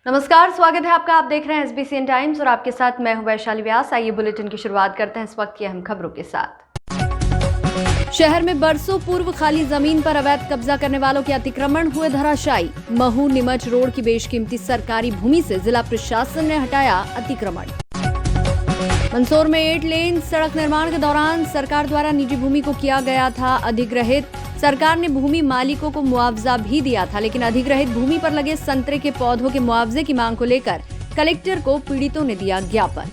नमस्कार, स्वागत है आपका। आप देख रहे हैं SBCN टाइम्स और आपके साथ मैं हूं वैशाली व्यास। आइए बुलेटिन की शुरुआत करते हैं इस वक्त की अहम खबरों के साथ। शहर में बरसों पूर्व खाली जमीन पर अवैध कब्जा करने वालों के अतिक्रमण हुए धराशायी। महू नीमच रोड की बेशकीमती सरकारी भूमि से जिला प्रशासन ने हटाया अतिक्रमण। मंदसौर में 8 लेन सड़क निर्माण के दौरान सरकार द्वारा निजी भूमि को किया गया था अधिग्रहित। सरकार ने भूमि मालिकों को मुआवजा भी दिया था, लेकिन अधिग्रहित भूमि पर लगे संतरे के पौधों के मुआवजे की मांग को लेकर कलेक्टर को पीड़ितों ने दिया ज्ञापन।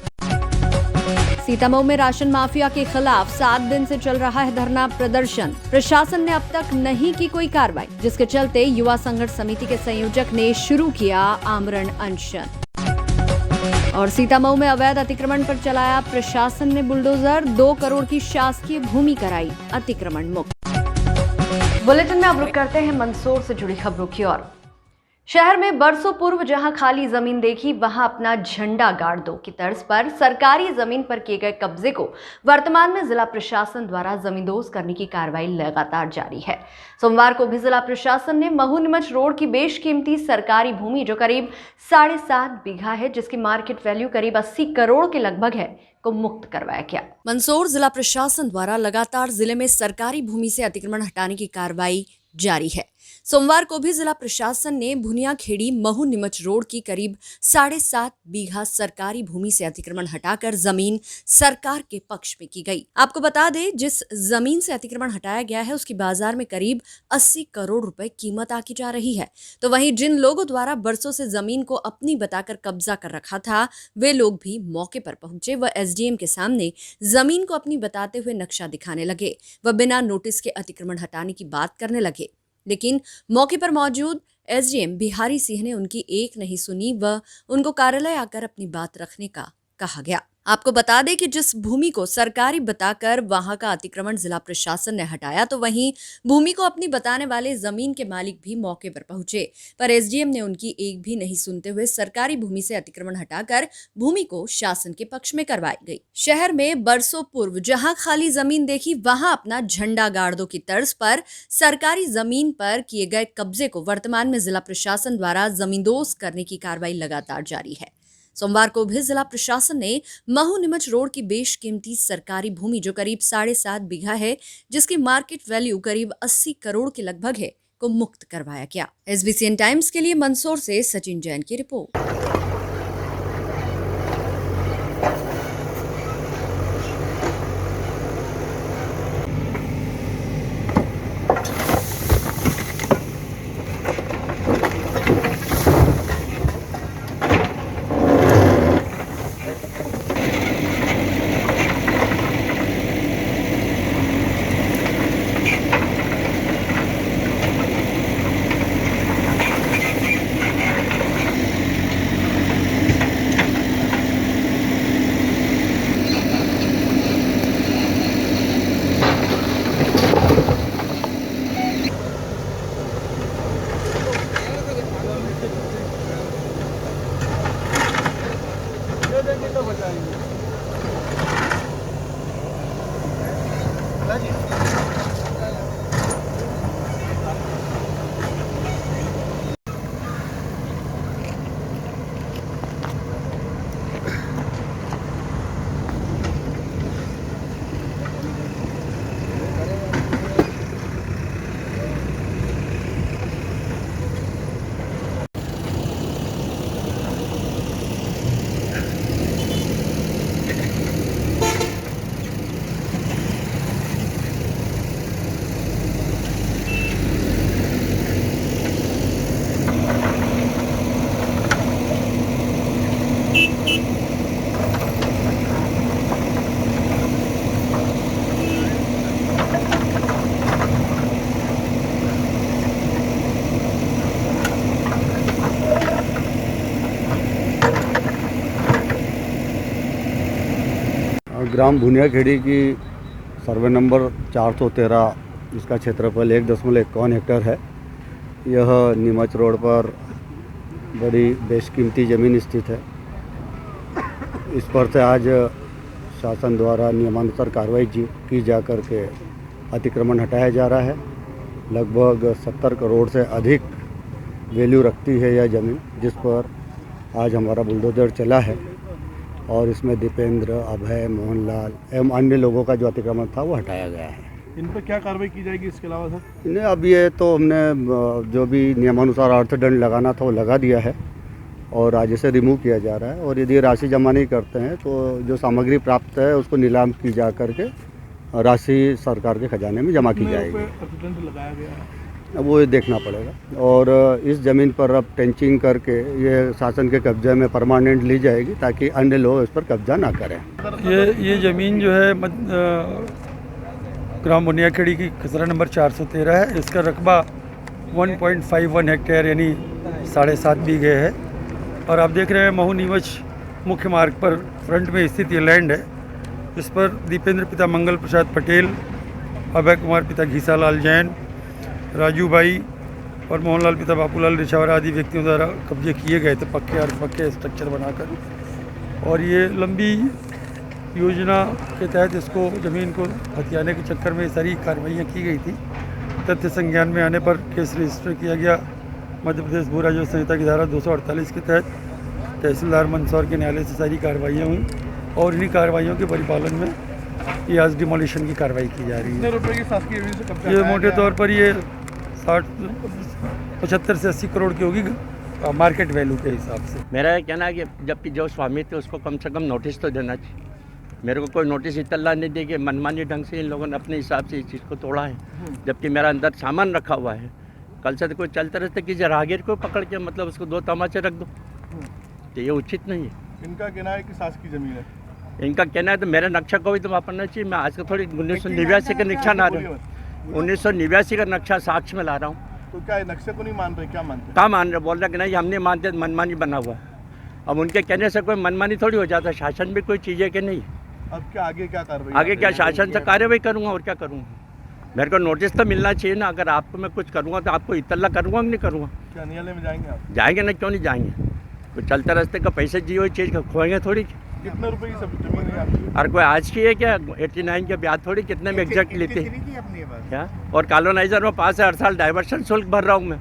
सीतामऊ में राशन माफिया के खिलाफ 7 दिन से चल रहा है धरना प्रदर्शन। प्रशासन ने अब तक नहीं की कोई कार्रवाई, जिसके चलते युवा संघर्ष समिति के संयोजक ने शुरू किया आमरण अनशन। और सीतामऊ में अवैध अतिक्रमण पर चलाया प्रशासन ने बुलडोजर। 2 करोड़ की शासकीय भूमि कराई अतिक्रमण मुक्त। बुलेटिन में अब रुक करते हैं मंदसौर से जुड़ी खबरों की ओर। शहर में बरसों पूर्व जहां खाली जमीन देखी वहां अपना झंडा गाड़ दो की तर्ज पर सरकारी जमीन पर किए गए कब्जे को वर्तमान में जिला प्रशासन द्वारा जमींदोज करने की कार्रवाई लगातार जारी है। सोमवार को भी जिला प्रशासन ने महू नीमच रोड की बेशकीमती सरकारी भूमि जो करीब 7.5 बीघा है, जिसकी मार्केट वैल्यू करीब 80 करोड़ के लगभग है, को मुक्त करवाया गया। मंदसौर जिला प्रशासन द्वारा लगातार जिले में सरकारी भूमि से अतिक्रमण हटाने की कार्रवाई जारी है। सोमवार को भी जिला प्रशासन ने भुनियाखेड़ी महू नीमच रोड की करीब 7.5 बीघा सरकारी भूमि से अतिक्रमण हटाकर जमीन सरकार के पक्ष में की गई। आपको बता दें, जिस जमीन से अतिक्रमण हटाया गया है उसकी बाजार में करीब 80 करोड़ रुपए कीमत आकी जा रही है। तो वहीं जिन लोगों द्वारा बरसों से जमीन को अपनी बताकर कब्जा कर रखा था, वे लोग भी मौके पर पहुंचे व SDM के सामने जमीन को अपनी बताते हुए नक्शा दिखाने लगे व बिना नोटिस के अतिक्रमण हटाने की बात करने लगे। लेकिन मौके पर मौजूद SDM बिहारी सिंह ने उनकी एक नहीं सुनी व उनको कार्यालय आकर अपनी बात रखने का कहा गया। आपको बता दें कि जिस भूमि को सरकारी बताकर वहां का अतिक्रमण जिला प्रशासन ने हटाया, तो वहीं भूमि को अपनी बताने वाले जमीन के मालिक भी मौके पर पहुंचे, पर SDM ने उनकी एक भी नहीं सुनते हुए सरकारी भूमि से अतिक्रमण हटाकर भूमि को शासन के पक्ष में करवाई गई। शहर में बरसों पूर्व जहां खाली जमीन देखी वहां अपना झंडा गाड़ दो की तर्ज पर सरकारी जमीन पर किए गए कब्जे को वर्तमान में जिला प्रशासन द्वारा जमींदोज करने की कार्रवाई लगातार जारी है। सोमवार को भी जिला प्रशासन ने महू नीमच रोड की बेशकीमती सरकारी भूमि जो करीब 7.5 बीघा है, जिसकी मार्केट वैल्यू करीब 80 करोड़ के लगभग है, को मुक्त करवाया गया। SBCN टाइम्स के लिए मंदसौर से सचिन जैन की रिपोर्ट। ग्राम भुनियाखेड़ी की सर्वे नंबर 413, इसका क्षेत्रफल 1.51 हेक्टेयर है। यह नीमच रोड पर बड़ी बेशकीमती ज़मीन स्थित है। इस पर से आज शासन द्वारा नियमानुसार कार्रवाई की जा कर के अतिक्रमण हटाया जा रहा है। लगभग 70 करोड़ से अधिक वैल्यू रखती है यह ज़मीन, जिस पर आज हमारा बुलडोजर चला है और इसमें दीपेंद्र, अभय, मोहनलाल एवं अन्य लोगों का जो अतिक्रमण था वो हटाया गया है। इन पर क्या कार्रवाई की जाएगी इसके अलावा सर? इन्हें अब ये तो हमने जो भी नियमानुसार अर्थदंड लगाना था वो लगा दिया है और आज इसे रिमूव किया जा रहा है और यदि राशि जमा नहीं करते हैं तो जो सामग्री प्राप्त है उसको नीलाम की जा करके राशि सरकार के खजाने में जमा की जाएगी। अर्थदंड लगाया गया है, अब वो ये देखना पड़ेगा और इस ज़मीन पर अब टेंचिंग करके ये शासन के कब्जे में परमानेंट ली जाएगी ताकि अन्य लोग इस पर कब्जा ना करें। ये ज़मीन जो है ग्राम बुनियाखेड़ी की खसरा नंबर 413 है। इसका रकबा 1.51 हेक्टेयर यानी 7.5 बीघे है और आप देख रहे हैं महू नीमच मुख्य मार्ग पर फ्रंट में स्थित ये लैंड है। इस पर दीपेंद्र पिता मंगल प्रसाद पटेल, अभय कुमार पिता घीसालाल जैन, राजू भाई और मोहनलाल पिता बापूलाल रिछावर आदि व्यक्तियों द्वारा कब्जे किए गए थे पक्के स्ट्रक्चर बनाकर। और ये लंबी योजना के तहत इसको ज़मीन को हथियाने के चक्कर में सारी कार्रवाइयाँ की गई थी। तथ्य संज्ञान में आने पर केस रजिस्टर किया गया। मध्य प्रदेश भू राजस्व संहिता की धारा 248 के तहत तहसीलदार मंदसौर के न्यायालय से सारी कार्रवाइयाँ हुई और इन्हीं कार्रवाइयों के परिपालन में ये आज डिमोलिशन की कार्रवाई की जा रही है। कितने रुपए की शासकीय जमीन से कब्जा ये कराया मोटे गया? तौर पर ये 75 से 80 करोड़ की होगी मार्केट वैल्यू के हिसाब से। मेरा ये कहना है कि जबकि जो स्वामी थे उसको कम से कम नोटिस तो देना चाहिए। मेरे को कोई नोटिस इतला नहीं दे कि मनमानी ढंग से इन लोगों ने अपने हिसाब से इस चीज़ को तोड़ा है, जबकि मेरा अंदर सामान रखा हुआ है। कल से तो कोई चलते रहते किसी राहगीर को पकड़ के मतलब उसको 2 तमाचे रख दो, तो ये उचित नहीं है। इनका कहना है कि शासकीय जमीन है। इनका कहना है तो मेरे नक्शा को भी तो वापरना चाहिए। मैं आज का थोड़ी 1989 का नक्शा ला रहा हूँ, 1989 का नक्शा साक्ष्य में ला रहा हूँ। तो क्या नक्शे को नहीं मान रहे, क्या मानते हैं? कहाँ मान रहे, बोल रहे कि नहीं हम नहीं मानते, मनमानी बना हुआ है। अब उनके कहने से कोई मनमानी थोड़ी हो जाता है। शासन भी कोई चीज़ है कि नहीं। अब क्या आगे क्या कार्रवाई? आगे क्या शासन से कार्रवाई करूँगा और क्या करूँगा? मेरे को नोटिस तो मिलना चाहिए ना। अगर आपको मैं कुछ करूँगा तो आपको इतला करूँगा कि नहीं करूँगा? क्या न्यायालय में जाएंगे आप? जाएंगे ना, क्यों नहीं जाएंगे? तो चलते रास्ते का पैसे जी हुई चीज़ का खोएंगे थोड़ी। कितने रुपए की सब जमीन है आपकी? और कोई आज की है क्या? 89 के ब्याज थोड़ी कितने में एग्जैक्ट लेते हैं क्या? और कॉलोनाइजर में पास है, हर साल डाइवर्शन शुल्क भर रहा हूँ मैं।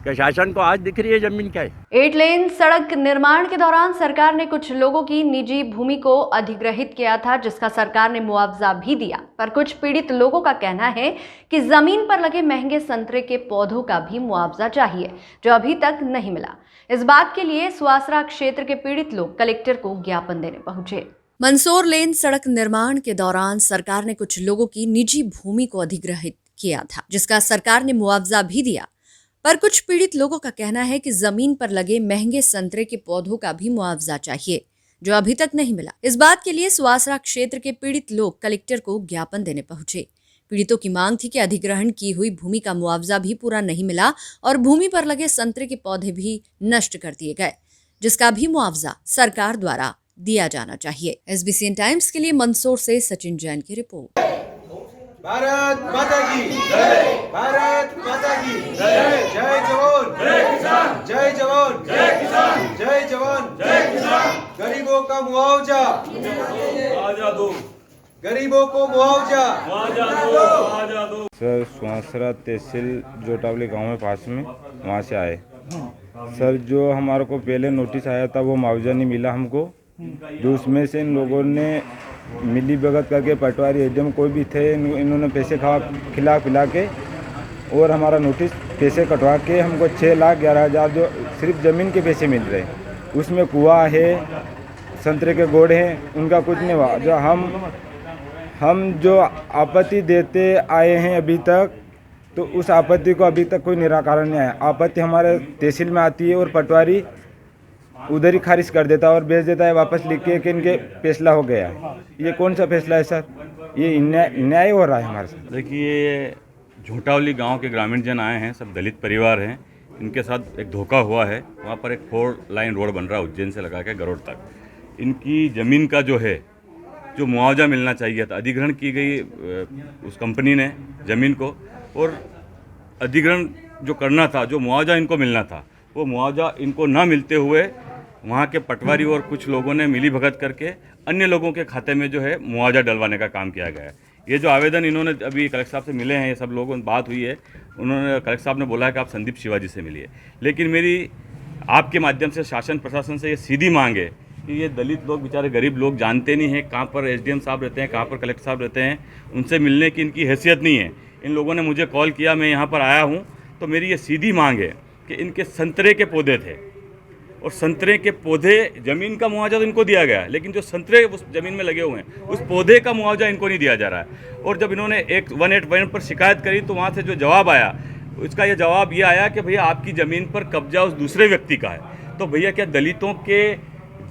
क्या शासन को आज दिख रही है जमीन क्या है? 8 लेन सड़क निर्माण के दौरान सरकार ने कुछ लोगों की निजी भूमि को अधिग्रहित किया था, जिसका सरकार ने मुआवजा भी दिया। पर कुछ पीड़ित लोगों का कहना है कि जमीन पर लगे महंगे संतरे के पौधों का भी मुआवजा चाहिए, जो अभी तक नहीं मिला। इस बात के लिए सुवासरा क्षेत्र के पीड़ित लोग कलेक्टर को ज्ञापन देने पहुंचे। मंदसौर लेन सड़क निर्माण के दौरान सरकार ने कुछ लोगों की निजी भूमि को अधिग्रहित किया था, जिसका सरकार ने मुआवजा भी दिया। पर कुछ पीड़ित लोगों का कहना है कि जमीन पर लगे महंगे संतरे के पौधों का भी मुआवजा चाहिए, जो अभी तक नहीं मिला। इस बात के लिए सुवासरा क्षेत्र के पीड़ित लोग कलेक्टर को ज्ञापन देने पहुंचे। पीड़ितों की मांग थी कि अधिग्रहण की हुई भूमि का मुआवजा भी पूरा नहीं मिला और भूमि पर लगे संतरे के पौधे भी नष्ट कर दिए गए, जिसका भी मुआवजा सरकार द्वारा दिया जाना चाहिए। SBCN टाइम्स के लिए मंदसौर से सचिन जैन की रिपोर्ट। भारत माता की जय, भारत माता की जय। जय जवान जय किसान, जय जवान जय किसान, जय जवान जय किसान। गरीबों का मुआवजा दो, गरीबों को मुआवजा दो। सर सुहासरा तहसील जोटावली गांव में पास में, वहाँ से आए सर। जो हमारे को पहले नोटिस आया था वो मुआवजा नहीं मिला हमको, जो उसमें से इन लोगों ने मिली भगत करके पटवारी एडम कोई भी थे, इन्होंने पैसे खिला पिला के और हमारा नोटिस पैसे कटवा के हमको 6,11,000 जो सिर्फ ज़मीन के पैसे मिल रहे हैं। उसमें कुआं है, संतरे के गोड़ हैं, उनका कुछ नहीं हुआ। जो हम जो आपत्ति देते आए हैं अभी तक, तो उस आपत्ति को अभी तक कोई निराकरण नहीं आया। आपत्ति हमारे तहसील में आती है और पटवारी उधर ही खारिज कर देता है और भेज देता है वापस लिख के कि इनके फैसला हो गया। ये कौन सा फैसला है सर? ये न्याय हो रहा है हमारे साथ। देखिए, झोटावली गांव के ग्रामीण जन आए हैं, सब दलित परिवार हैं। इनके साथ एक धोखा हुआ है। वहाँ पर एक 4 लाइन रोड बन रहा है उज्जैन से लगा के गरोड़ तक। इनकी ज़मीन का जो है, जो मुआवजा मिलना चाहिए था, अधिग्रहण की गई उस कंपनी ने ज़मीन को, और अधिग्रहण जो करना था, जो मुआवजा इनको मिलना था, वो मुआवजा इनको ना मिलते हुए वहाँ के पटवारी और कुछ लोगों ने मिली भगत करके अन्य लोगों के खाते में जो है मुआवजा डलवाने का काम किया गया है। ये जो आवेदन इन्होंने अभी कलेक्टर साहब से मिले हैं, ये सब लोगों से बात हुई है, उन्होंने कलेक्टर साहब ने बोला है कि आप संदीप शिवाजी से मिलिए। लेकिन मेरी आपके माध्यम से शासन प्रशासन से ये सीधी मांग है कि ये दलित लोग बेचारे गरीब लोग जानते नहीं हैं कहाँ पर एसडीएम साहब रहते हैं, कहाँ पर कलेक्टर साहब रहते हैं, उनसे मिलने की इनकी हैसियत नहीं है। इन लोगों ने मुझे कॉल किया, मैं यहाँ पर आया हूँ, तो मेरी ये सीधी मांग है कि इनके संतरे के पौधे थे और संतरे के पौधे, ज़मीन का मुआवजा तो इनको दिया गया, लेकिन जो संतरे उस ज़मीन में लगे हुए हैं उस पौधे का मुआवजा इनको नहीं दिया जा रहा है। और जब इन्होंने 181 पर शिकायत करी तो वहाँ से जो जवाब आया, उसका ये जवाब ये आया कि भैया आपकी ज़मीन पर कब्जा उस दूसरे व्यक्ति का है। तो भैया क्या दलितों के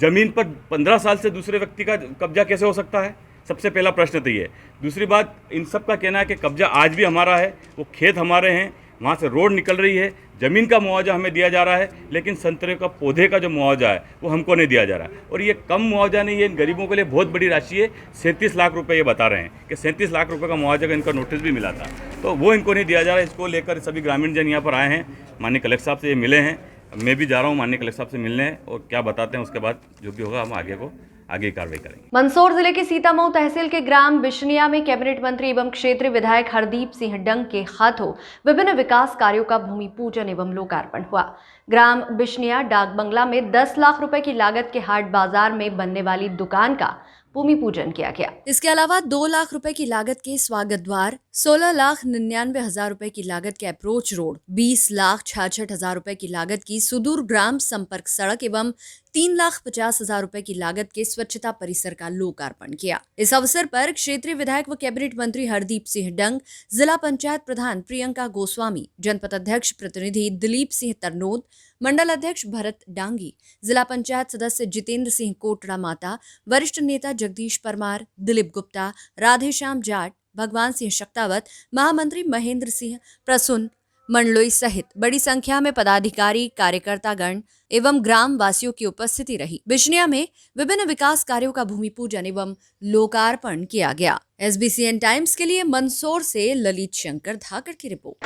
ज़मीन पर 15 साल से दूसरे व्यक्ति का कब्जा कैसे हो सकता है? सबसे पहला प्रश्न तो ये। दूसरी बात, इन सब का कहना है कि कब्जा आज भी हमारा है, वो खेत हमारे हैं, वहाँ से रोड निकल रही है, ज़मीन का मुआवजा हमें दिया जा रहा है, लेकिन संतरे का पौधे का जो मुआवजा है वो हमको नहीं दिया जा रहा है। और ये कम मुआवजा नहीं है, इन गरीबों के लिए बहुत बड़ी राशि है। 37 लाख रुपए ये बता रहे हैं कि 37 लाख रुपए का मुआवजा का इनका नोटिस भी मिला था, तो वो इनको नहीं दिया जा रहा है। इसको लेकर सभी ग्रामीण जन यहाँ पर आए हैं, माननीय कलेक्टर साहब से ये मिले हैं, मैं भी जा रहा हूँ माननीय कलेक्टर साहब से मिलने, और क्या बताते हैं उसके बाद जो भी होगा हम आगे कार्रवाई करेंगे। मंदसौर जिले के सीतामऊ तहसील के ग्राम बिशनिया में कैबिनेट मंत्री एवं क्षेत्रीय विधायक हरदीप सिंह डंग के हाथों विभिन्न विकास कार्यों का भूमि पूजन एवं लोकार्पण हुआ। ग्राम बिशनिया डाक बंगला में 10 लाख रुपए की लागत के हाट बाजार में बनने वाली दुकान का भूमि पूजन किया गया। इसके अलावा 2 लाख रुपए की लागत के स्वागत द्वार, 16,99,000 रुपए की लागत के अप्रोच रोड, 20,66,000 रुपए की लागत की सुदूर ग्राम संपर्क सड़क एवं 3,50,000 रुपए की लागत के स्वच्छता परिसर का लोकार्पण किया। इस अवसर पर क्षेत्रीय विधायक व कैबिनेट मंत्री हरदीप सिंह डंग, जिला पंचायत प्रधान प्रियंका गोस्वामी, जनपद अध्यक्ष प्रतिनिधि दिलीप सिंह तरनोद, मंडल अध्यक्ष भरत डांगी, जिला पंचायत सदस्य जितेंद्र सिंह कोटड़ा माता, वरिष्ठ नेता जगदीश परमार, दिलीप गुप्ता, राधेश्याम जाट, भगवान सिंह शक्तावत, महामंत्री महेंद्र सिंह प्रसुन मंडलोई सहित बड़ी संख्या में पदाधिकारी, कार्यकर्तागण एवं ग्राम वासियों की उपस्थिति रही। बिशनिया में विभिन्न विकास कार्यों का भूमि पूजन एवं लोकार्पण किया गया। SBCN टाइम्स के लिए मंदसौर से ललित शंकर धाकड़ की रिपोर्ट।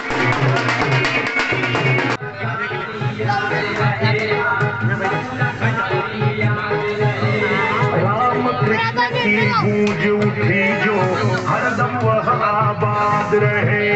की गूंज उठी जो हरदम वह आबाद रहे।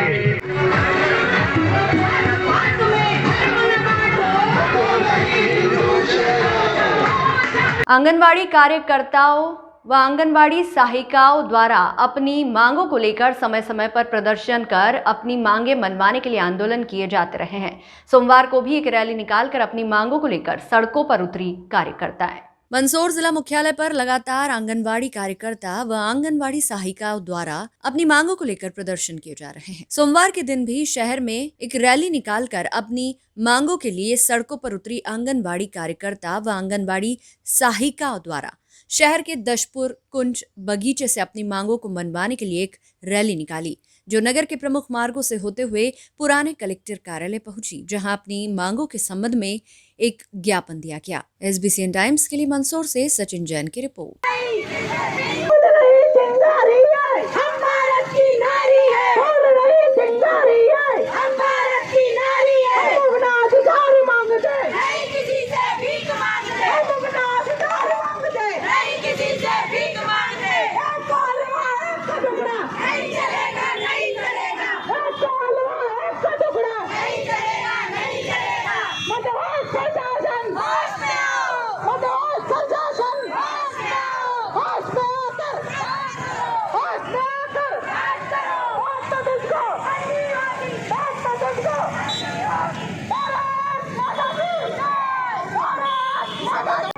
आंगनवाड़ी कार्यकर्ताओं व आंगनवाड़ी सहायिकाओं द्वारा अपनी मांगों को लेकर समय समय पर प्रदर्शन कर अपनी मांगे मनवाने के लिए आंदोलन किए जाते रहे हैं। सोमवार को भी एक रैली निकालकर अपनी मांगों को लेकर सड़कों पर उतरी कार्यकर्ताएं। मंदसौर जिला मुख्यालय पर लगातार आंगनवाड़ी कार्यकर्ता व आंगनवाड़ी सहायिकाओं द्वारा अपनी मांगों को लेकर प्रदर्शन किए जा रहे हैं। सोमवार के दिन भी शहर में एक रैली निकालकर अपनी मांगों के लिए सड़कों पर उतरी आंगनवाड़ी कार्यकर्ता व आंगनवाड़ी सहायिकाओं द्वारा शहर के दशपुर कुंज बगीचे से अपनी मांगों को मनवाने के लिए एक रैली निकाली, जो नगर के प्रमुख मार्गों से होते हुए पुराने कलेक्टर कार्यालय पहुंची, जहां अपनी मांगों के संबंध में एक ज्ञापन दिया गया। SBCN टाइम्स के लिए मंदसौर से सचिन जैन की रिपोर्ट।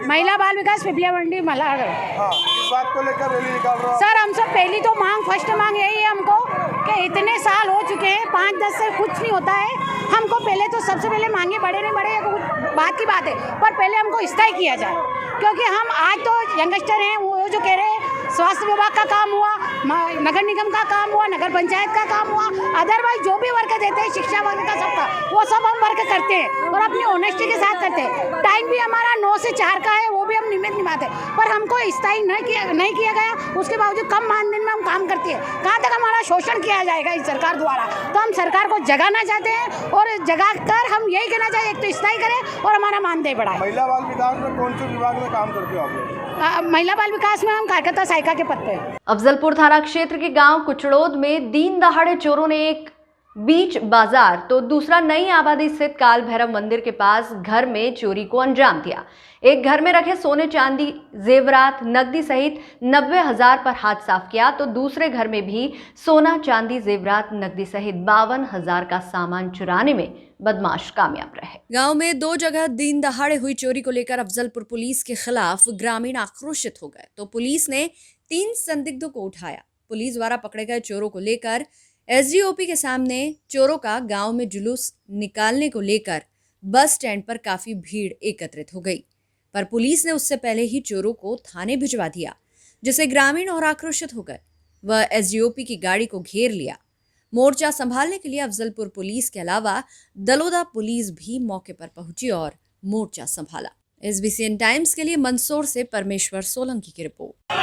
महिला बाल विकास पिपलिया मंडी मलागढ़। इस बात को लेकर रैली निकाल रहा हूं। सर हम सब पहली तो फर्स्ट मांग यही है हमको कि इतने साल हो चुके हैं, 5-10 से कुछ नहीं होता है। हमको पहले तो सबसे पहले मांगे बढ़े नहीं बढ़े बात की बात है, पर पहले हमको स्थायी किया जाए, क्योंकि हम आज तो यंगस्टर हैं, वो जो कह रहे हैं स्वास्थ्य विभाग का काम हुआ, नगर निगम का काम हुआ, नगर पंचायत का काम हुआ, अदरवाइज जो भी वर्क देते हैं शिक्षा वर्ग का सबका, वो सब हम वर्क करते हैं और अपनी ऑनेस्टी के साथ करते हैं। टाइम भी हमारा 9 से 4 का है, वो भी हम नियमित निभाते हैं, पर हमको स्थायी नहीं किया गया। उसके बावजूद कम मानदेय में हम काम करते हैं। कहाँ तक हमारा शोषण किया जाएगा इस सरकार द्वारा? तो हम सरकार को जगाना चाहते हैं और जगा कर हम यही कहना चाहते हैं, एक तो स्थायी करें और हमारा मानदेय बढ़ाए। महिला बाल विकास में कौन से विभाग में काम करते हो आप लोग? महिला बाल विकास में हम कार्यकर्ता सहायिका के पद पे। अफजलपुर थाना क्षेत्र के गांव कुचड़ोद में दिन दहाड़े चोरों ने एक बीच बाजार तो दूसरा नई आबादी स्थित काल भैरव मंदिर के पास घर में चोरी को अंजाम दिया। एक घर में रखे सोने चांदी जेवरात नकदी सहित 90,000 पर हाथ साफ किया तो दूसरे घर में भी सोना चांदी जेवरात नकदी सहित 52,000 का सामान चुराने में बदमाश कामयाब रहे। गांव में 2 जगह दिन दहाड़े हुई चोरी को लेकर अफजलपुर पुलिस के खिलाफ ग्रामीण आक्रोशित हो गए तो पुलिस ने 3 संदिग्धों को उठाया। पुलिस द्वारा पकड़े गए चोरों को लेकर एसडीओपी के सामने चोरों का गांव में जुलूस निकालने को लेकर बस स्टैंड पर काफी भीड़ एकत्रित हो गई, पर पुलिस ने उससे पहले ही चोरों को थाने भिजवा दिया, जिससे ग्रामीण और आक्रोशित हो गए। वह एसडीओपी की गाड़ी को घेर लिया। मोर्चा संभालने के लिए अफजलपुर पुलिस के अलावा दलोदा पुलिस भी मौके पर पहुंची और मोर्चा संभाला। एसबीसीएन टाइम्स के लिए मंदसौर से परमेश्वर सोलंकी की रिपोर्ट।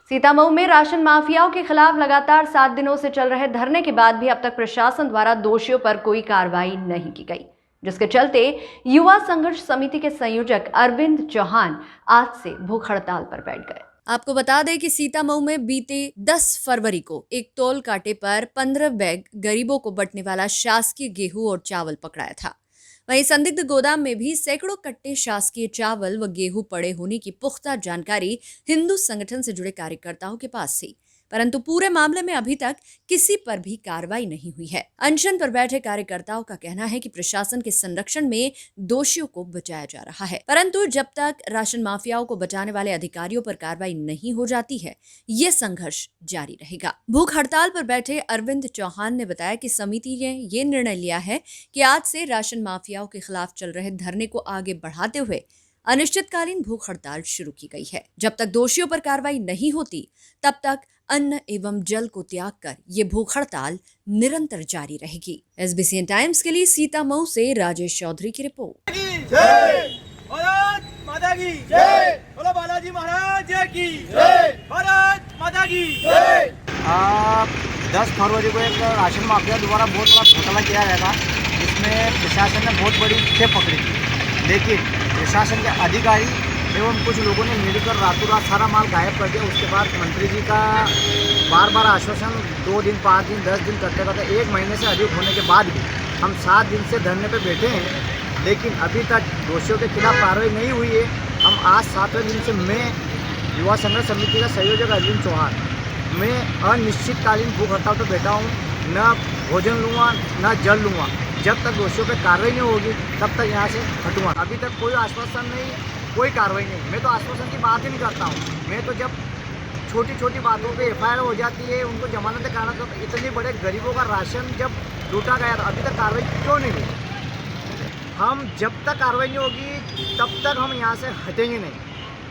सीतामऊ में राशन माफियाओं के खिलाफ लगातार 7 दिनों से चल रहे धरने के बाद भी अब तक प्रशासन द्वारा दोषियों पर कोई कार्रवाई नहीं की गई, जिसके चलते युवा संघर्ष समिति के संयोजक अरविंद चौहान आज से भूख हड़ताल पर बैठ गए। आपको बता दें कि सीतामऊ में बीते 10 फरवरी को एक तौल कांटे पर 15 बैग गरीबों को बंटने वाला शासकीय गेहूं और चावल पकड़ाया था। वहीं संदिग्ध गोदाम में भी सैकड़ों कट्टे शासकीय चावल व गेहूं पड़े होने की पुख्ता जानकारी हिंदू संगठन से जुड़े कार्यकर्ताओं के पास थी, परंतु पूरे मामले में अभी तक किसी पर भी कार्रवाई नहीं हुई है। अनशन पर बैठे कार्यकर्ताओं का कहना है कि प्रशासन के संरक्षण में दोषियों को बचाया जा रहा है, परंतु जब तक राशन माफियाओं को बचाने वाले अधिकारियों पर कार्रवाई नहीं हो जाती है, ये संघर्ष जारी रहेगा। भूख हड़ताल पर बैठे अरविंद चौहान ने बताया कि समिति ने ये निर्णय लिया है कि आज से राशन माफियाओं के खिलाफ चल रहे धरने को आगे बढ़ाते हुए अनिश्चितकालीन भूख हड़ताल शुरू की गई है। जब तक दोषियों पर कार्रवाई नहीं होती, तब तक अन्न एवं जल को त्याग कर ये भूख हड़ताल निरंतर जारी रहेगी। एसबीसीएन टाइम्स के लिए सीतामऊ से राजेश चौधरी की रिपोर्ट। जय भारत माता की जय, बोलो बालाजी महाराज की जय, भारत माता की जय। 10 फरवरी को एक राशन माफिया द्वारा बहुत बड़ा घोटाला किया गया था, जिसमें प्रशासन ने बहुत बड़ी खेप पकड़ी थी, लेकिन प्रशासन के अधिकारी एवं कुछ लोगों ने मिलकर रातों रात सारा माल गायब कर दिया। उसके बाद मंत्री जी का बार आश्वासन 2 दिन 5 दिन 10 दिन करते करते 1 महीने से अधिक होने के बाद भी हम 7 दिन से धरने पे बैठे हैं, लेकिन अभी तक दोषियों के खिलाफ कार्रवाई नहीं हुई है। हम आज 7वें दिन से मैं युवा संघर्ष समिति का संयोजक अरविंद चौहान, मैं अनिश्चितकालीन भूख हड़ताल पर बैठा हूँ। न भोजन लूँगा न जल लूँगा, जब तक दोषियों पर कार्रवाई नहीं होगी तब तक यहाँ से हटूँगा। अभी तक कोई आश्वासन नहीं, कोई कार्रवाई नहीं। मैं तो आश्वासन की बात ही नहीं करता हूँ। मैं तो जब छोटी छोटी बातों पे एफआईआर हो जाती है, उनको जमानत कराना, तो इतने बड़े गरीबों का राशन जब लूटा गया तो अभी तक कार्रवाई क्यों नहीं हुई? हम जब तक कार्रवाई नहीं होगी तब तक हम यहाँ से हटेंगे नहीं,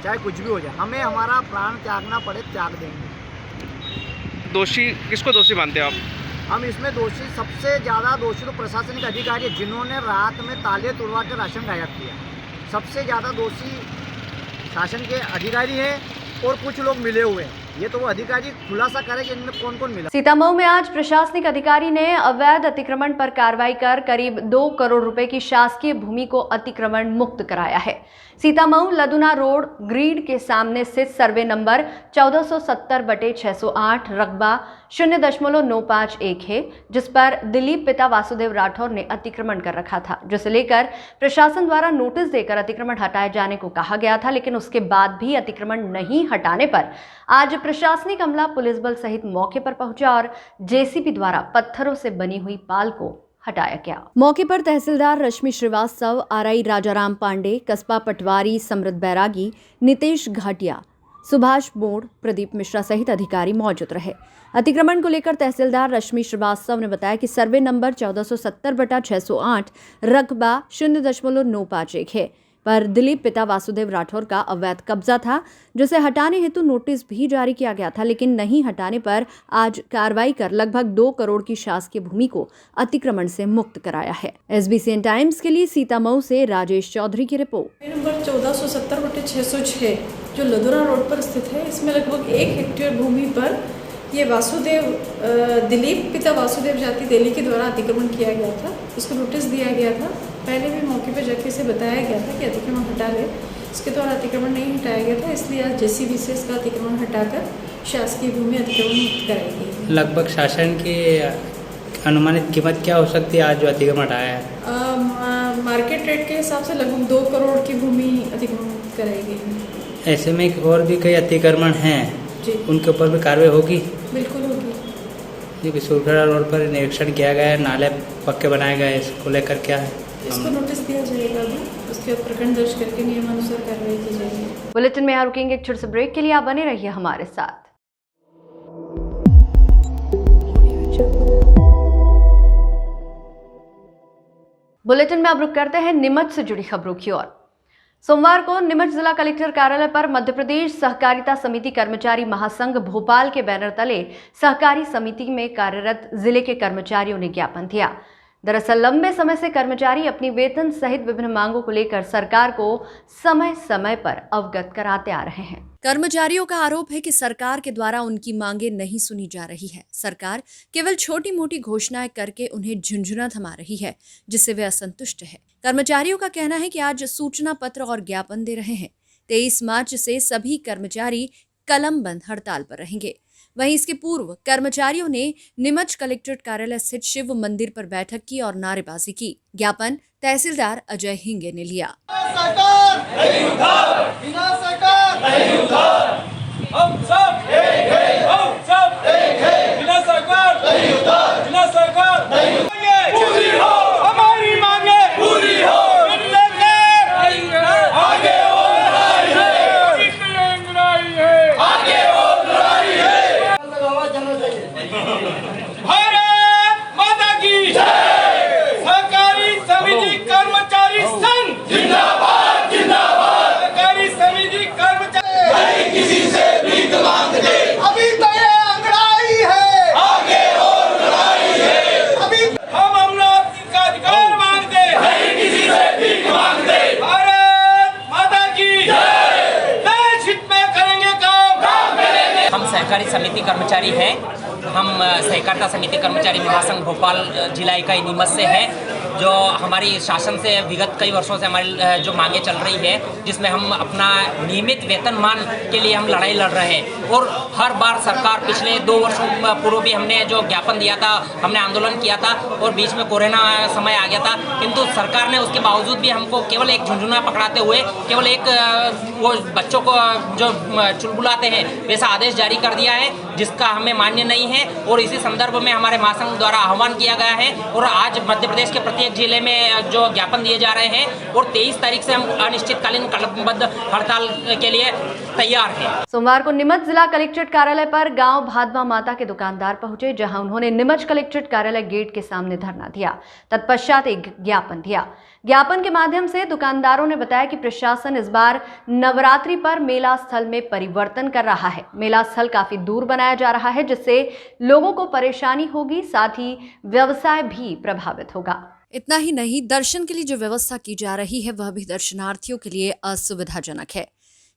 चाहे कुछ भी हो जाए। हमें हमारा प्राण त्यागना पड़े त्याग देंगे। दोषी किसको दोषी मानते हैं आप? हम इसमें दोषी, सबसे ज़्यादा दोषी तो प्रशासनिक अधिकारी है, जिन्होंने रात में ताले तोड़वा के राशन गायब किया। सबसे ज़्यादा दोषी शासन के अधिकारी हैं और कुछ लोग मिले हुए हैं। ये तो वो अधिकारी खुलासा करे कि इनमें कौन कौन मिला। सीतामऊ में आज प्रशासनिक अधिकारी ने अवैध अतिक्रमण पर कार्रवाई कर करीब 2 करोड़ रुपए की शासकीय भूमि को अतिक्रमण मुक्त कराया है। सीतामऊ लदुना रोड ग्रीड के सामने स्थित सर्वे नंबर 1470/608 रकबा 0.951 है, जिस पर दिलीप पिता वासुदेव राठौर ने अतिक्रमण कर रखा था, जिसे लेकर प्रशासन द्वारा नोटिस देकर अतिक्रमण हटाए जाने को कहा गया था। लेकिन उसके बाद भी अतिक्रमण नहीं हटाने पर आज प्रशासनिक अमला पुलिस बल सहित मौके पर पहुंचा और जेसीबी द्वारा पत्थरों से बनी हुई पाल को हटाया गया। मौके पर तहसीलदार रश्मि श्रीवास्तव, आरआई राजाराम पांडे, कस्बा पटवारी समृद्ध बैरागी, नितेश घाटिया, सुभाष मोड़, प्रदीप मिश्रा सहित अधिकारी मौजूद रहे। अतिक्रमण को लेकर तहसीलदार रश्मि श्रीवास्तव ने बताया कि सर्वे नंबर 1470/608 रकबा 0.951 है पर दिलीप पिता वासुदेव राठौर का अवैध कब्जा था, जिसे हटाने हेतु नोटिस भी जारी किया गया था। लेकिन नहीं हटाने पर आज कार्रवाई कर लगभग 2 करोड़ की शासकीय भूमि को अतिक्रमण से मुक्त कराया है। SBCN टाइम्स के लिए सीतामऊ से राजेश चौधरी की रिपोर्ट। नंबर 1470/606 जो लदुना रोड पर स्थित है, इसमें लगभग 1 हेक्टेयर भूमि पर ये दिलीप पिता वासुदेव जाति दिल्ली के द्वारा अतिक्रमण किया गया था। इसको नोटिस दिया गया था। पहले भी मौके पर जाके इसे बताया गया था कि अतिक्रमण हटा ले। इसके द्वारा अतिक्रमण नहीं हटाया गया था, इसलिए आज जेसीबी से इसका अतिक्रमण हटाकर शासकीय भूमि अतिक्रमण मुक्त कराई गई। लगभग शासन की अनुमानित कीमत क्या हो सकती है आज जो अतिक्रमण हटाया है? मार्केट रेट के हिसाब से लगभग 2 करोड़ की भूमि अतिक्रमण मुक्त कराई गई। ऐसे में और भी कई अतिक्रमण हैं जी, उनके ऊपर भी कार्रवाई होगी? बिल्कुल होगी। ये सूरखेड़ा रोड पर निरीक्षण किया गया है, नाले पक्के बनाए गए, इसको लेकर क्या है? इसको नोटिस दिया जाएगा, अभी उसके ऊपर प्रकरण दर्ज करके नियमानुसार कार्रवाई की जाएगी। बुलेटिन में यहाँ रुकेंगे एक छोटे से ब्रेक के लिए, आप बने रहिए हमारे साथ। बुलेटिन में अब रुक करते हैं नीमच से जुड़ी खबरों की ओर। सोमवार को नीमच जिला कलेक्टर कार्यालय पर मध्य प्रदेश सहकारिता समिति कर्मचारी महासंघ भोपाल के बैनर तले सहकारी समिति में कार्यरत जिले के कर्मचारियों ने ज्ञापन दिया। दरअसल लंबे समय से कर्मचारी अपनी वेतन सहित विभिन्न मांगों को लेकर सरकार को समय समय पर अवगत कराते आ रहे हैं। कर्मचारियों का आरोप है कि सरकार के द्वारा उनकी मांगे नहीं सुनी जा रही है। सरकार केवल छोटी मोटी घोषणाएं करके उन्हें झुंझुना थमा रही है, जिससे वे असंतुष्ट है। कर्मचारियों का कहना है कि आज सूचना पत्र और ज्ञापन दे रहे हैं। 23 मार्च से सभी कर्मचारी कलम बंद हड़ताल पर रहेंगे। वहीं इसके पूर्व कर्मचारियों ने नीमच कलेक्ट्रेट कार्यालय स्थित शिव मंदिर पर बैठक की और नारेबाजी की। ज्ञापन तहसीलदार अजय हिंगे ने लिया। सहकारी समिति कर्मचारी हैं। हम सहकारिता समिति कर्मचारी महासंघ भोपाल जिला इकाई नीमच से हैं, जो हमारी शासन से विगत कई वर्षों से हमारी जो मांगे चल रही है, जिसमें हम अपना नियमित वेतनमान के लिए हम लड़ाई लड़ रहे हैं। और हर बार सरकार, पिछले 2 वर्षों पूर्व भी हमने जो ज्ञापन दिया था, हमने आंदोलन किया था और बीच में कोरोना समय आ गया था, किंतु सरकार ने उसके बावजूद भी हमको केवल एक झुंझुना पकड़ाते हुए केवल एक वो बच्चों को जो चुलबुलाते हैं वैसा आदेश जारी कर दिया है, जिसका हमें मान्य नहीं है। और इसी संदर्भ में हमारे महासंघ द्वारा आह्वान किया गया है और आज मध्य प्रदेश के प्रत्येक जिले में जो ज्ञापन दिए जा रहे हैं और 23 तारीख से हम अनिश्चितकालीन कलमबद्ध हड़ताल के लिए तैयार हैं। सोमवार को नीमच जिला कलेक्ट्रेट कार्यालय पर गांव भादवा माता के दुकानदार पहुंचे, जहां उन्होंने नीमच कलेक्ट्रेट कार्यालय गेट के सामने धरना दिया। तत्पश्चात एक ज्ञापन दिया। ज्ञापन के माध्यम से दुकानदारों ने बताया कि प्रशासन इस बार नवरात्रि पर मेला स्थल में परिवर्तन कर रहा है। मेला स्थल काफी दूर बनाया जा रहा है, जिससे लोगों को परेशानी होगी, साथ ही व्यवसाय भी प्रभावित होगा। इतना ही नहीं, दर्शन के लिए जो व्यवस्था की जा रही है वह भी दर्शनार्थियों के लिए असुविधाजनक है।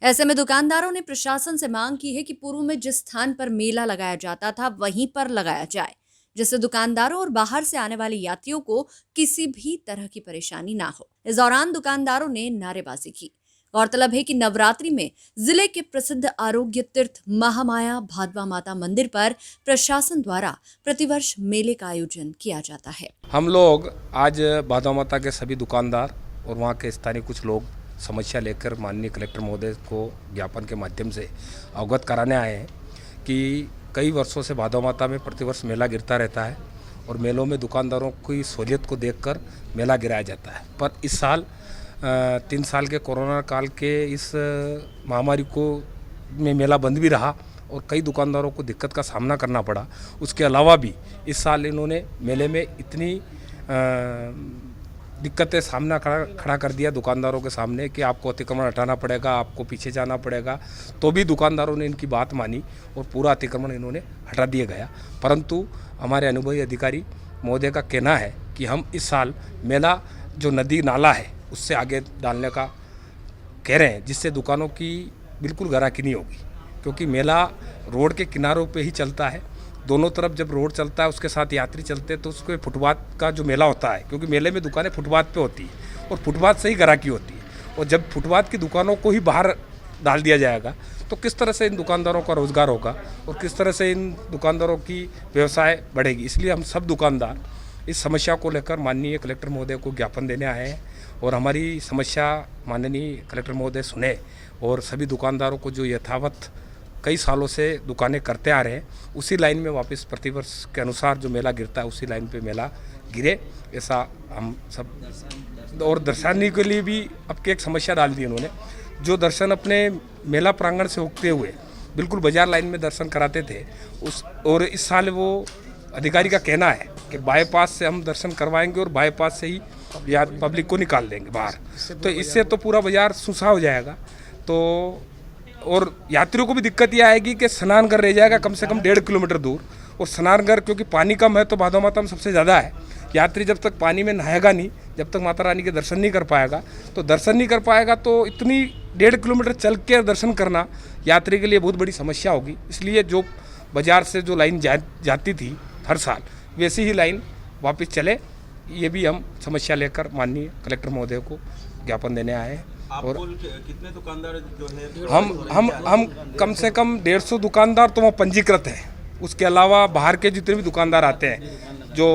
ऐसे में दुकानदारों ने प्रशासन से मांग की है कि पूर्व में जिस स्थान पर मेला लगाया जाता था वहीं पर लगाया जाए, जिससे दुकानदारों और बाहर से आने वाले यात्रियों को किसी भी तरह की परेशानी ना हो। इस दौरान दुकानदारों ने नारेबाजी की। गौरतलब है कि नवरात्रि में जिले के प्रसिद्ध आरोग्य तीर्थ महामाया भादवा माता मंदिर पर प्रशासन द्वारा प्रतिवर्ष मेले का आयोजन किया जाता है। हम लोग आज भादवा माता के सभी दुकानदार और वहाँ के स्थानीय कुछ लोग समस्या लेकर माननीय कलेक्टर महोदय को ज्ञापन के माध्यम से अवगत कराने आए हैं कि कई वर्षों से भादवा माता में प्रतिवर्ष मेला गिरता रहता है और मेलों में दुकानदारों की सहूलियत को देखकर मेला गिराया जाता है। पर इस साल 3 साल के कोरोना काल के इस महामारी को में मेला बंद भी रहा और कई दुकानदारों को दिक्कत का सामना करना पड़ा। उसके अलावा भी इस साल इन्होंने मेले में इतनी दिक्कतें सामना खड़ा कर दिया दुकानदारों के सामने कि आपको अतिक्रमण हटाना पड़ेगा, आपको पीछे जाना पड़ेगा। तो भी दुकानदारों ने इनकी बात मानी और पूरा अतिक्रमण इन्होंने हटा दिया गया। परंतु हमारे अनुभवी अधिकारी महोदय का कहना है कि हम इस साल मेला जो नदी नाला है उससे आगे डालने का कह रहे हैं, जिससे दुकानों की बिल्कुल ग्राहकी नहीं होगी, क्योंकि मेला रोड के किनारों पे ही चलता है। दोनों तरफ जब रोड चलता है उसके साथ यात्री चलते हैं तो उसको फुटपाथ का जो मेला होता है, क्योंकि मेले में दुकानें फुटपाथ पे होती है और फुटपाथ से ही ग्राहकी होती है। और जब फुटपाथ की दुकानों को ही बाहर डाल दिया जाएगा तो किस तरह से इन दुकानदारों का रोज़गार होगा और किस तरह से इन दुकानदारों की व्यवसाय बढ़ेगी। इसलिए हम सब दुकानदार इस समस्या को लेकर माननीय कलेक्टर महोदय को ज्ञापन देने आए हैं और हमारी समस्या माननीय कलेक्टर महोदय सुने और सभी दुकानदारों को जो यथावत कई सालों से दुकानें करते आ रहे हैं उसी लाइन में वापस प्रतिवर्ष के अनुसार जो मेला गिरता है उसी लाइन पे मेला गिरे, ऐसा हम सब। और दर्शनार्थी के लिए भी अब की एक समस्या डाल दी उन्होंने, जो दर्शन अपने मेला प्रांगण से होते हुए बिल्कुल बाजार लाइन में दर्शन कराते थे और इस साल वो अधिकारी का कहना है कि बाईपास से हम दर्शन करवाएंगे और बाईपास से ही पब्लिक को निकाल देंगे बाहर। तो इससे तो पूरा बाजार सुसा हो जाएगा। तो और यात्रियों को भी दिक्कत ये आएगी कि स्नानघर रह जाएगा कम से कम 1.5 किलोमीटर दूर, और स्नानघर क्योंकि पानी कम है तो भादवा माता में सबसे ज़्यादा है। यात्री जब तक पानी में नहाएगा नहीं, जब तक माता रानी के दर्शन नहीं कर पाएगा तो इतनी 1.5 किलोमीटर चल के दर्शन करना यात्री के लिए बहुत बड़ी समस्या होगी। इसलिए जो बाजार से जो लाइन जाती थी हर साल वैसी ही लाइन वापस चले, ये भी हम समस्या लेकर माननीय कलेक्टर महोदय को ज्ञापन देने आए हैं। और कितने दुकानदार जो है हम कम से कम 150 दुकानदार तो वहाँ पंजीकृत हैं। उसके अलावा बाहर के जितने भी दुकानदार आते हैं जो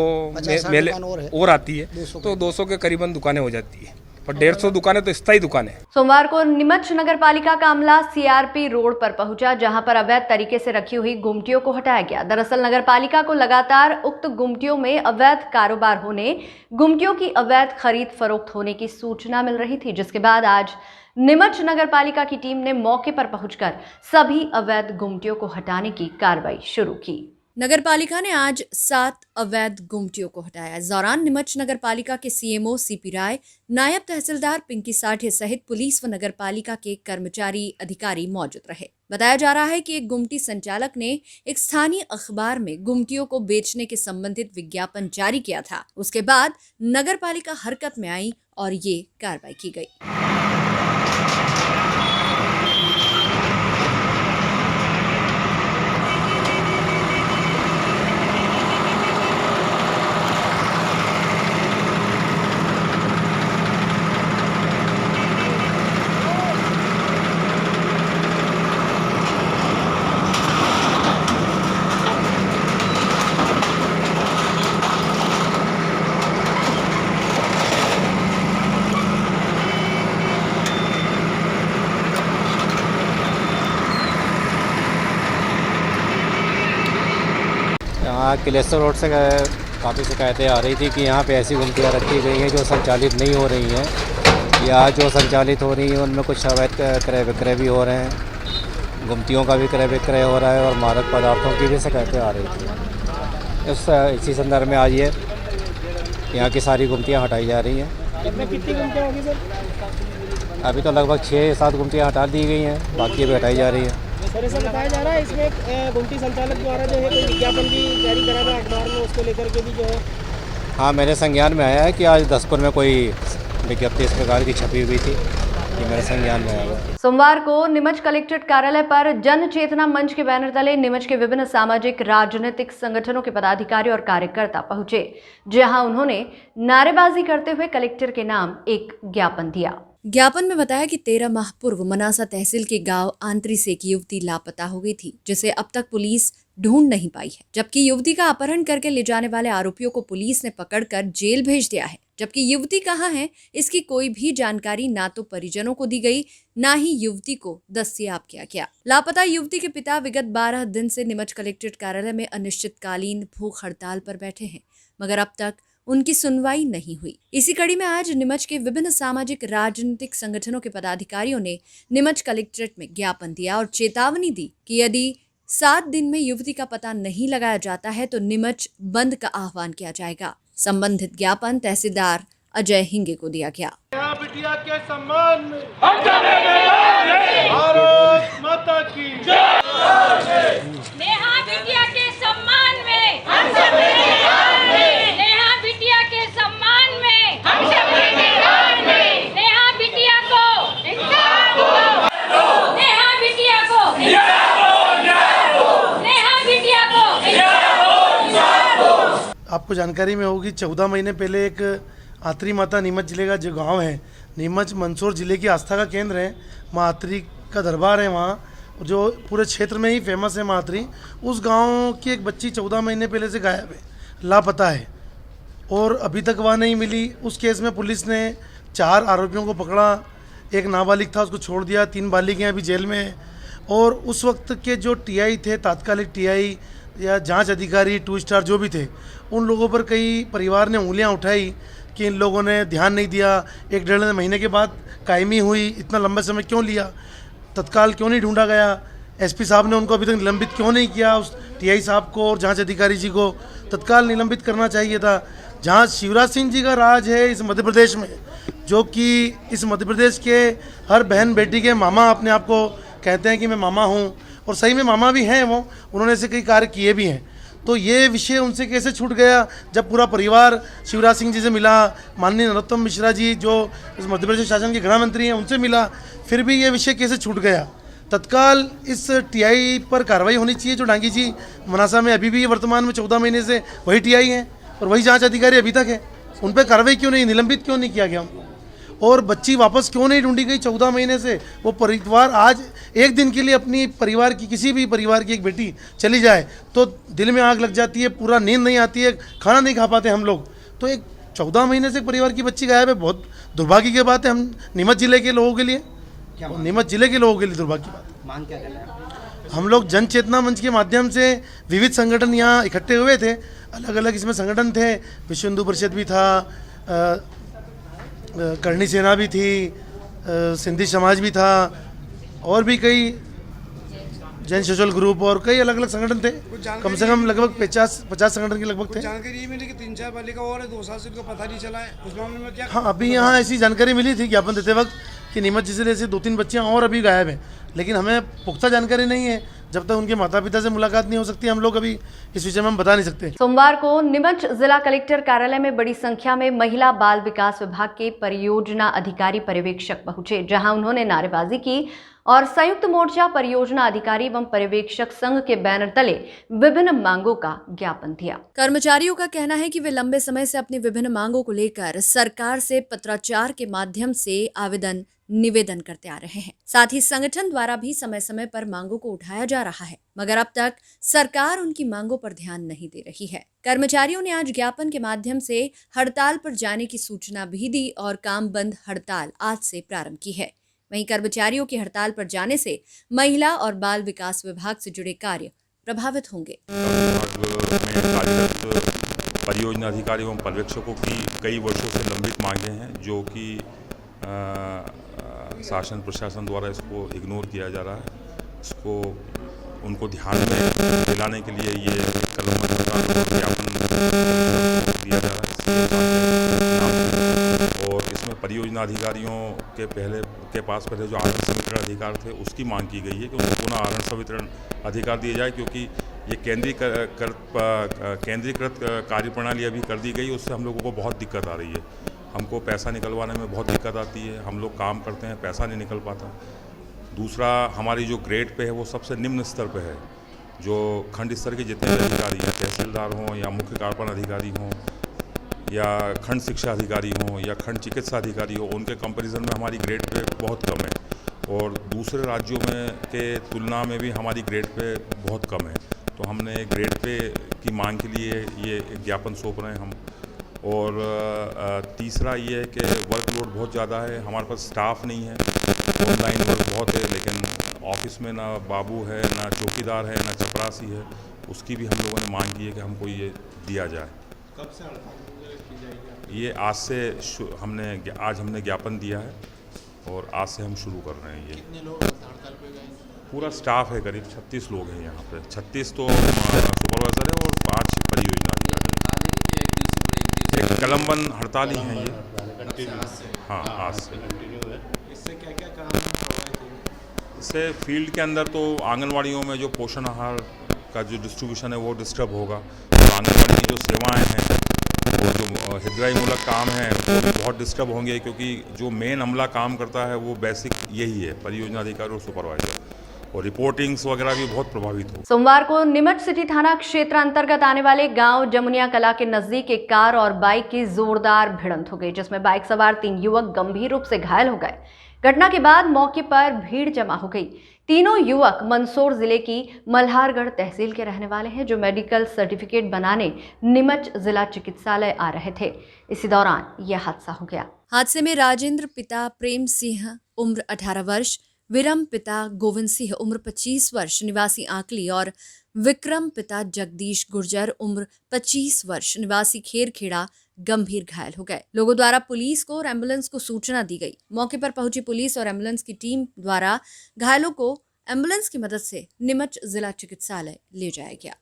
मेले और आती है तो 200 के करीबन दुकानें हो जाती है, पर 150 दुकानें तो स्थायी दुकानें। सोमवार को नीमच नगर पालिका का अमला सीआरपी रोड पर पहुंचा, जहां पर अवैध तरीके से रखी हुई गुमटियों को हटाया गया। दरअसल नगर पालिका को लगातार उक्त गुमटियों में अवैध कारोबार होने, गुमटियों की अवैध खरीद फरोख्त होने की सूचना मिल रही थी, जिसके बाद आज नीमच नगर पालिका की टीम ने मौके पर पहुंचकर सभी अवैध गुमटियों को हटाने की कार्रवाई शुरू की। नगर पालिका ने आज 7 अवैध गुमटियों को हटाया। इस दौरान नीमच नगर पालिका के सीएमओ सीपी राय, नायब तहसीलदार पिंकी साठे सहित पुलिस व नगर पालिका के कर्मचारी अधिकारी मौजूद रहे। बताया जा रहा है कि एक गुमटी संचालक ने एक स्थानीय अखबार में गुमटियों को बेचने के संबंधित विज्ञापन जारी किया था। उसके बाद नगर पालिका हरकत में आई और ये कार्रवाई की गई। यहाँ किलेश्वर रोड से काफ़ी शिकायतें आ रही थी कि यहाँ पे ऐसी गुमटियाँ रखी गई हैं जो संचालित नहीं हो रही हैं, या जो संचालित हो रही हैं उनमें कुछ अवैध क्रय विक्रय भी हो रहे हैं, गुमटियों का भी क्रय विक्रय हो रहा है और मादक पदार्थों की भी शिकायतें आ रही थी। इसी संदर्भ में आज ये यहाँ की सारी गुमटियाँ हटाई जा रही हैं। कितनी गुमटियाँ होगी सर? अभी तो लगभग 6-7 गुमटियाँ हटा दी गई हैं, बाकी अभी हटाई जा रही हैं। सर ऐसा बताया जा रहा है इसमें गुमटी संचालक द्वारा जो है कोई विज्ञापन भी जारी करा था अखबार में, उसको लेकर के भी जो है। हाँ, मेरे संज्ञान में आया है कि आज 10पुर में कोई विज्ञप्ति इस प्रकार की छपी हुई थी, ये मेरे संज्ञान में आया। सोमवार को नीमच कलेक्ट्रेट कार्यालय पर जन चेतना मंच के बैनर तले नीमच के विभिन्न सामाजिक राजनीतिक संगठनों के पदाधिकारी और कार्यकर्ता पहुंचे, जहां उन्होंने नारेबाजी करते हुए कलेक्टर के नाम एक ज्ञापन दिया। ज्ञापन में बताया कि 13 माह पूर्व मनासा तहसील के गांव आंतरी से एक युवती लापता हो गई थी, जिसे अब तक पुलिस ढूंढ नहीं पाई है। जबकि युवती का अपहरण करके ले जाने वाले आरोपियों को पुलिस ने पकड़कर जेल भेज दिया है। जबकि युवती कहाँ है, इसकी कोई भी जानकारी ना तो परिजनों को दी गई, ना ही युवती को दस्तयाब किया गया। लापता युवती के पिता विगत 12 दिन से नीमच कलेक्ट्रेट कार्यालय में अनिश्चितकालीन भूख हड़ताल पर बैठे हैं, मगर अब तक उनकी सुनवाई नहीं हुई। इसी कड़ी में आज नीमच के विभिन्न सामाजिक राजनीतिक संगठनों के पदाधिकारियों ने नीमच कलेक्ट्रेट में ज्ञापन दिया और चेतावनी दी कि यदि 7 दिन में युवती का पता नहीं लगाया जाता है तो नीमच बंद का आह्वान किया जाएगा। संबंधित ज्ञापन तहसीलदार अजय हिंगे को दिया गया। बिटिया के सम्मान में भारत माता की जय। नेहा बिटिया के सम्मान में हम सब मैदान में। नेहा बिटिया के सम्मान में हम सब मैदान में। नेहा बिटिया को इंसाफ दो। नेहा बिटिया को इंसाफ दो। नेहा बिटिया को इंसाफ दो। आपको जानकारी में होगी 14 महीने पहले एक आत्री माता नीमच जिले का जो गांव है, नीमच मंदसौर जिले की आस्था का केंद्र है, माँ आत्री का दरबार है वहाँ, जो पूरे क्षेत्र में ही फेमस है माँ आत्री। उस गांव की एक बच्ची 14 महीने पहले से गायब है, लापता है और अभी तक वह नहीं मिली। उस केस में पुलिस ने 4 आरोपियों को पकड़ा, एक नाबालिग था उसको छोड़ दिया, 3 बालिग हैं अभी जेल में है। और उस वक्त के जो टीआई थे, तात्कालिक टीआई या जांच अधिकारी 2 स्टार जो भी थे, उन लोगों पर कई परिवार ने उंगलियां उठाई कि इन लोगों ने ध्यान नहीं दिया। 1-1.5 महीने के बाद कायमी हुई, इतना लंबा समय क्यों लिया, तत्काल क्यों नहीं ढूंढा गया, एसपी साहब ने उनको अभी तक निलंबित क्यों नहीं किया, उस टीआई साहब को और जांच अधिकारी जी को तत्काल निलंबित करना चाहिए था। जहां शिवराज सिंह जी का राज है इस मध्य प्रदेश में, जो कि इस मध्य प्रदेश के हर बहन बेटी के मामा अपने आप को कहते हैं कि मैं मामा हूँ, और सही में मामा भी हैं वो, उन्होंने ऐसे कई कार्य किए भी हैं। तो ये विषय उनसे कैसे छूट गया जब पूरा परिवार शिवराज सिंह जी से मिला, माननीय नरोत्तम मिश्रा जी जो इस मध्य प्रदेश शासन के गृह मंत्री हैं उनसे मिला, फिर भी ये विषय कैसे छूट गया। तत्काल इस टीआई पर कार्रवाई होनी चाहिए। जो डांगी जी मनासा में अभी भी वर्तमान में 14 महीने से वही टीआई हैं और वही जांच अधिकारी अभी तक है, उन पर कार्रवाई क्यों नहीं, निलंबित क्यों नहीं किया गया उनको, और बच्ची वापस क्यों नहीं ढूंढी गई 14 महीने से। वो परिवार आज एक दिन के लिए अपनी परिवार की, किसी भी परिवार की एक बेटी चली जाए तो दिल में आग लग जाती है, पूरा नींद नहीं आती है, खाना नहीं खा पाते हम लोग। तो एक 14 महीने से परिवार की बच्ची गायब है, बहुत दुर्भाग्य की बात है हम नीमच जिले के लोगों के लिए, नीमच जिले के लोगों के लिए दुर्भाग्य की बात है। मांग क्या कर रहे हैं? हम लोग जन चेतना मंच के माध्यम से विविध संगठन यहाँ इकट्ठे हुए थे, अलग अलग इसमें संगठन थे, विश्व हिंदू परिषद भी था, करणी सेना भी थी, सिंधी समाज भी था, और भी कई जैन सोशल ग्रुप और कई अलग अलग संगठन थे। कम से कम लगभग 50 संगठन के लगभग थे। जानकारी ये मिली कि 3-4 बालिका और 2 साल से उनको पता नहीं चला है, उस मामले में क्या? हाँ, अभी यहाँ ऐसी जानकारी मिली थी ज्ञापन देते वक्त कि नीमच जिले से 2-3 बच्चियाँ और अभी गायब हैं, लेकिन हमें पुख्ता जानकारी नहीं है। जब तक उनके माता पिता से मुलाकात नहीं हो सकती, हम लोग अभी इस विषय में हम बता नहीं सकते। सोमवार को नीमच जिला कलेक्टर कार्यालय में बड़ी संख्या में महिला बाल विकास विभाग के परियोजना अधिकारी पर्यवेक्षक पहुंचे, जहां उन्होंने नारेबाजी की और संयुक्त मोर्चा परियोजना अधिकारी एवं पर्यवेक्षक संघ के बैनर तले विभिन्न मांगों का ज्ञापन दिया। कर्मचारियों का कहना है कि वे लंबे समय से अपनी विभिन्न मांगों को लेकर सरकार से पत्राचार के माध्यम से आवेदन निवेदन करते आ रहे हैं। साथ ही संगठन द्वारा भी समय समय पर मांगों को उठाया जा रहा है, मगर अब तक सरकार उनकी मांगों पर ध्यान नहीं दे रही है। कर्मचारियों ने आज ज्ञापन के माध्यम से हड़ताल पर जाने की सूचना भी दी और काम बंद हड़ताल आज से प्रारंभ की है। वहीं कर्मचारियों की हड़ताल पर जाने से महिला और बाल विकास विभाग से जुड़े कार्य प्रभावित होंगे। परियोजना अधिकारी एवं पर्यवेक्षकों की कई वर्षों से लंबित मांगे हैं, जो कि शासन प्रशासन द्वारा इसको इग्नोर किया जा रहा है। इसको उनको ध्यान में दिलाने के लिए ये कलम ज्ञापन दिया जा रहा है। और इसमें परियोजना अधिकारियों के पास पहले जो आरण संवितरण अधिकार थे उसकी मांग की गई है कि उनको पुनः आरण संवितरण अधिकार दिए जाए, क्योंकि ये केंद्रीकृत कार्यप्रणाली अभी कर दी गई, उससे हम लोगों को बहुत दिक्कत आ रही है। हमको पैसा निकलवाने में बहुत दिक्कत आती है, हम लोग काम करते हैं, पैसा नहीं निकल पाता। दूसरा, हमारी जो ग्रेड पे है वो सबसे निम्न स्तर पे है। जो खंड स्तर के जितने भी अधिकारी हैं, तहसीलदार हों या मुख्य कार्यपालन अधिकारी हों या खंड शिक्षा अधिकारी हों या खंड चिकित्सा अधिकारी हो, उनके कंपैरिजन में हमारी ग्रेड पे बहुत कम है और दूसरे राज्यों में के तुलना में भी हमारी ग्रेड पे बहुत कम है। तो हमने ग्रेड पे की मांग के लिए ये ज्ञापन सौंप रहे हैं हम। और तीसरा ये है कि वर्कलोड बहुत ज़्यादा है, हमारे पास स्टाफ नहीं है, ऑनलाइन वर्क बहुत है, लेकिन ऑफिस में ना बाबू है, ना चौकीदार है, ना चपरासी है। उसकी भी हम लोगों ने मांग की है कि हमको ये दिया जाए। कब से हड़ताल की जाएगी? ये आज से आज हमने ज्ञापन दिया है और आज से हम शुरू कर रहे हैं। ये कितने लोग हड़ताल पे गए? पूरा स्टाफ है, करीब 36 लोग हैं यहाँ पे। 36 तो सुपरवाइज़र है और 5 परियोजना अधिकारी। एक कलमबंद हड़ताल ही है ये। हाँ, आज से। इससे क्या क्या काम प्रभावित होंगे? इससे फील्ड के अंदर तो आंगनवाड़ियों में जो पोषण आहार का जो डिस्ट्रीब्यूशन है वो डिस्टर्ब होगा। तो आंगनवाड़ी की जो सेवाएं हैं और जो हितग्राहीमूलक काम है वो भी बहुत डिस्टर्ब होंगे, क्योंकि जो मेन अमला काम करता है वो बेसिक यही है, परियोजना अधिकारी और सुपरवाइजर, और रिपोर्टिंग्स वगैरह भी बहुत प्रभावित हो। सोमवार को नीमच सिटी थाना क्षेत्र अंतर्गत आने वाले गांव जमुनिया कला के नजदीक एक कार और बाइक की जोरदार भिड़ंत हो गई, जिसमें बाइक सवार 3 युवक गंभीर रूप से घायल हो गए। घटना के बाद मौके पर भीड़ जमा हो गई। तीनों युवक मंदसौर जिले की मल्हारगढ़ तहसील के रहने वाले हैं, जो मेडिकल सर्टिफिकेट बनाने नीमच जिला चिकित्सालय आ रहे थे। इसी दौरान यह हादसा हो गया। हादसे में राजेंद्र पिता प्रेम सिंह उम्र 18 वर्ष, विरम पिता गोविंद सिंह उम्र 25 वर्ष निवासी आंकली और विक्रम पिता जगदीश गुर्जर उम्र 25 वर्ष निवासी खेरखेड़ा गंभीर घायल हो गए। लोगों द्वारा पुलिस को और एम्बुलेंस को सूचना दी गई। मौके पर पहुंची पुलिस और एम्बुलेंस की टीम द्वारा घायलों को एम्बुलेंस की मदद से नीमच जिला चिकित्सालय ले जाया गया।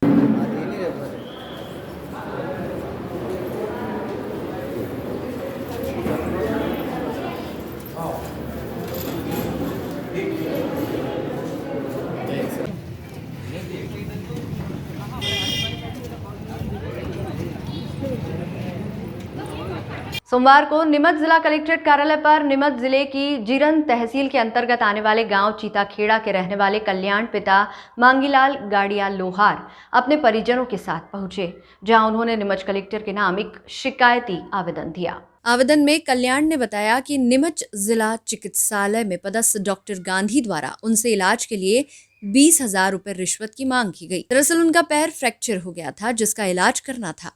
सोमवार को नीमच जिला कलेक्ट्रेट कार्यालय पर नीमच जिले की जीरन तहसील के अंतर्गत आने वाले गांव चीताखेड़ा के रहने वाले कल्याण पिता मांगीलाल गाड़िया लोहार अपने परिजनों के साथ पहुंचे, जहां उन्होंने नीमच कलेक्टर के नाम एक शिकायती आवेदन दिया। आवेदन में कल्याण ने बताया कि नीमच जिला चिकित्सालय में पदस्थ डॉक्टर गांधी द्वारा उनसे इलाज के लिए 20,000 रुपए रिश्वत की मांग की गई। दरअसल उनका पैर फ्रैक्चर हो गया था, जिसका इलाज करना था।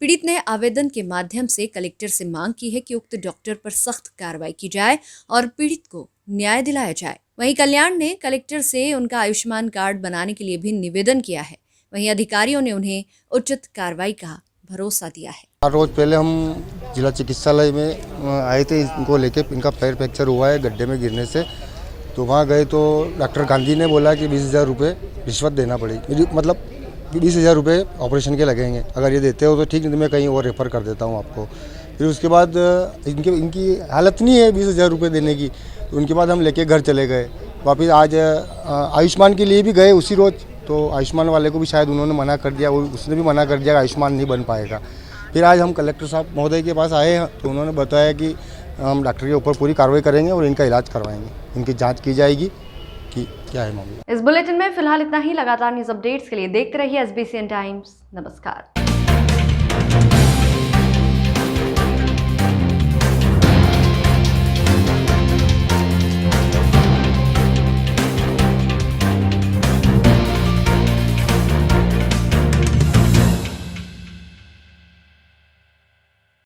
पीड़ित ने आवेदन के माध्यम से कलेक्टर से मांग की है कि उक्त डॉक्टर पर सख्त कार्रवाई की जाए और पीड़ित को न्याय दिलाया जाए। वहीं कल्याण ने कलेक्टर से उनका आयुष्मान कार्ड बनाने के लिए भी निवेदन किया है। वहीं अधिकारियों ने उन्हें उचित कार्रवाई का भरोसा दिया है। 4 रोज पहले हम जिला चिकित्सालय में आए थे, इनको लेके इनका पैर फ्रैक्चर हुआ है गड्ढे में गिरने से। तो वहाँ गए तो डॉक्टर गांधी ने बोला कि 20,000 रुपये रिश्वत देना पड़ेगी, मतलब 20,000 रुपये ऑपरेशन के लगेंगे। अगर ये देते हो तो ठीक, नहीं तो मैं कहीं और रेफ़र कर देता हूँ आपको। फिर उसके बाद इनकी हालत नहीं है 20,000 रुपये देने की। तो उनके बाद हम लेके घर चले गए वापस। आज आयुष्मान के लिए भी गए उसी रोज़, तो आयुष्मान वाले को भी शायद उन्होंने मना कर दिया, उसने भी मना कर दिया आयुष्मान नहीं बन पाएगा। फिर आज हम कलेक्टर साहब महोदय के पास आए हैं, तो उन्होंने बताया कि हम डॉक्टर के ऊपर पूरी कार्रवाई करेंगे और इनका इलाज करवाएंगे, इनकी जाँच की जाएगी कि क्या है मामला। इस बुलेटिन में फिलहाल इतना ही। लगातार न्यूज अपडेट्स के लिए देखते रहिए SBCN टाइम्स। नमस्कार।